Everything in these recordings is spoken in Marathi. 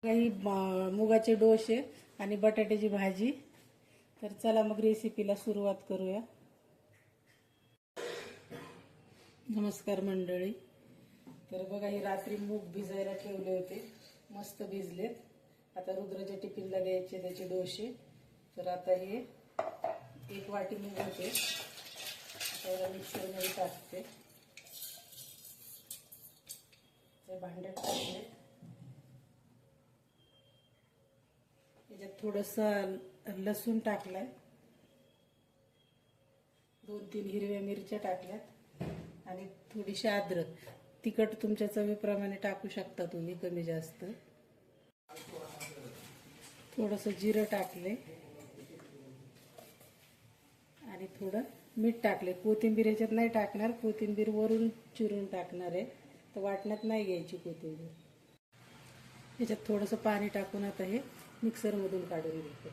काही मुगाचे डोसे आणि बटाट्याची भाजी. तर चला मग रेसिपीला सुरुवात करूया. नमस्कार मंडळी. तर बघा, ही रात्री मूग भिजायला ठेवले होते, मस्त भिजलेत. आता रुद्राच्या टिफिनला द्यायचे त्याचे डोसे. तर आता हे 1 वाटी मूग होते, आता मिक्सरमध्ये टाकते. ते भांड्यात टाकले. याच्यात थोडंसं लसूण टाकलाय, 2-3 हिरव्या मिरच्या टाकल्यात आणि थोडीशी अद्रक. तिखट तुमच्या चवीप्रमाणे टाकू शकता तुम्ही, कमी जास्त. थोडंसं जिरं टाकले आणि थोडं मीठ टाकले. कोथिंबीर याच्यात नाही टाकणार, कोथिंबीर वरून चिरून टाकणार आहे, तर वाटण्यात नाही घ्यायची कोथिंबीर. याच्यात थोडंसं पाणी टाकून आता हे मिक्सरमधून काढून घेते.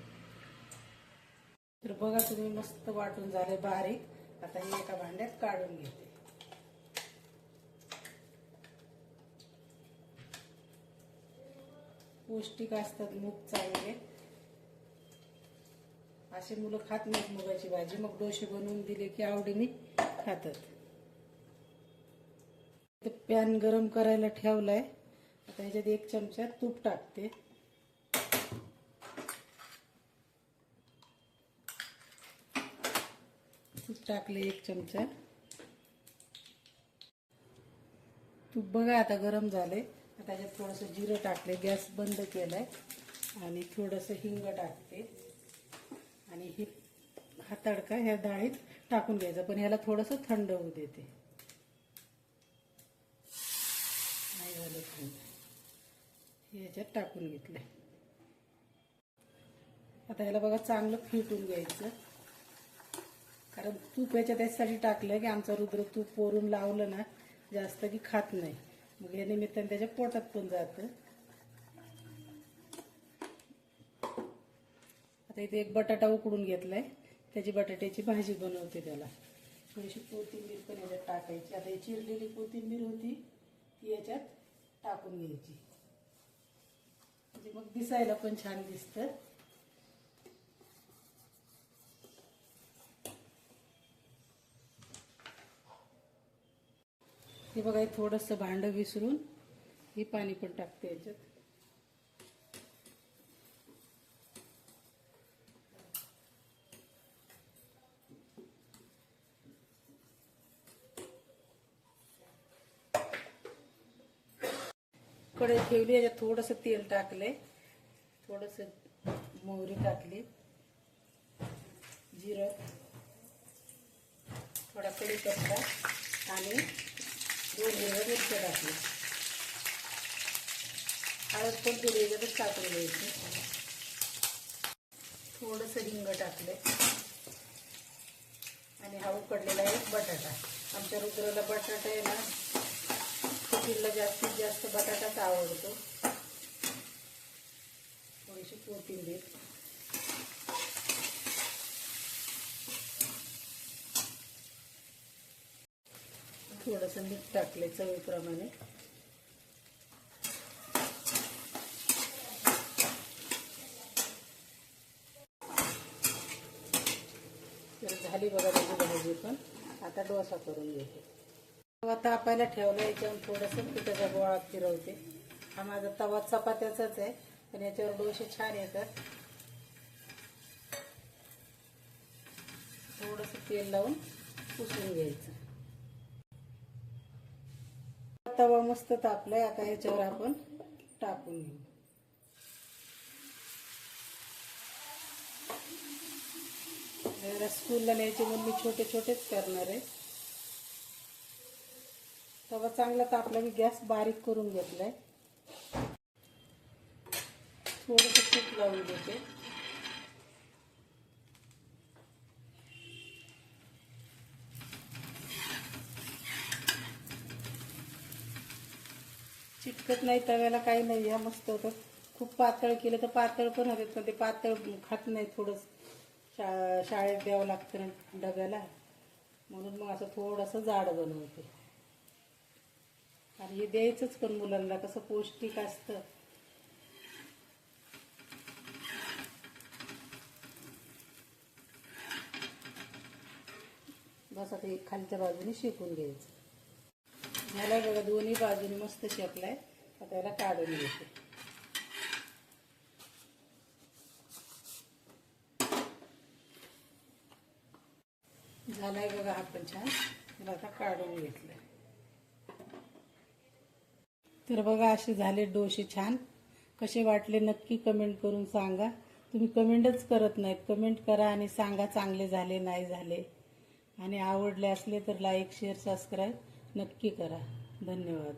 तर बघा तुम्ही, मस्त वाटून झाले बारीक. आता हे एका भांड्यात काढून घेते. पौष्टिक असतात मूग, चांगले. असे मुलं खात नाहीत मुगाची भाजी, मग डोसे बनवून दिले की आवडीने खातात. पॅन गरम करायला ठेवलाय. आता ह्याच्यात 1 चमचा तूप टाकते. तूप टाकले 1 चमचा. तूप बघा आता गरम झाले. आता त्याच्यात थोडंसं जिरं टाकले, गॅस बंद केलाय, आणि थोडंसं हिंग टाकते. आणि हे हा तडका ह्या डाळीत टाकून घ्यायचा, पण ह्याला थोडंसं थंड होऊ देते. नाही झालं थंड, हे याच्यात टाकून घेतलंय. आता ह्याला बघा चांगलं फिटून घ्यायचं, कारण तूप याच्यात त्यासाठी टाकलं की आमचा रुद्र तूप वरून लावलं ना जास्त की खात नाही, मग या निमित्ताने त्याच्या पोटात पण जातं. आता इथे 1 बटाटा उकडून घेतलाय, त्याची बटाट्याची भाजी बनवते. त्याला थोडीशी कोथिंबीर पण याच्यात टाकायची. आता ही चिरलेली कोथिंबीर होती ती याच्यात टाकून घ्यायची, म्हणजे मग दिसायला पण छान दिसतं. हे बघा, हे थोडंसं भांडं विसरून हे पाणी पण टाकते याच्यात. कढई ठेवली, याच्यात थोडंसं तेल टाकले, थोडंसं मोहरी टाकली, जिरं, थोडा कढीपत्ता आणि 2 हिरव्या मिरच्या टाकली. हळद पण थोडी याच्यातच टाकून घ्यायची. थोडंसं हिंग टाकले आणि हा उकडलेला 1 बटाटा. आमच्या रुद्राला बटाटा आहे ना, टिफिनला जास्तीत जास्त बटाटाच आवडतो. थोडीशी कोथिंबीर, थोडंसं मीठ टाकले चवीप्रमाणे. तर झाली बघा त्याची भाजी पण. आता डोसा करून घेते. तवा तापायला ठेवला, याच्यावर थोडंसं पिठाचा गोळा फिरवते. हा माझा तवा चपात्याचाच आहे, पण याच्यावर डोसे छान येतात. थोडंसं तेल लावून पुसून घ्यायचं. तवा मस्त तापलाय, आता याच्यावर आपण टाकून घेऊ. स्कूलला न्यायचे म्हणून मी छोटे छोटेच करणार आहे. तवा चांगला तापला की गॅस बारीक करून घेतलाय. थोडंसं तूप लावून घेते. चिटकत नाही तव्याला, काही नाही. या मस्त होतं. खूप पातळ केलं तर पातळ पण होते, पण ते पातळ खात नाही. थोडं शाळेत द्यावं लागतं डब्याला, म्हणून मग असं थोडंसं जाड बनवते. आणि हे द्यायचंच पण मुलांना, कसं पौष्टिक असतं. बस आता एक खालच्या बाजूने शेकून घ्यायचं. ह्याला बघा दोन्ही बाजूने मस्त शेकलाय. आता याला काढून घ्यायचं. झालाय बघा हा पण छान. त्याला आता काढून घेतलंय. तर बघा असे झाले डोसे छान. कसे वाटले नक्की कमेंट करून सांगा. तुम्ही कमेंटच करत नाहीत. कमेंट करा आणि सांगा चांगले झाले नाही झाले. आणि आवडले असले तर लाईक शेअर सबस्क्राईब नक्की करा. धन्यवाद.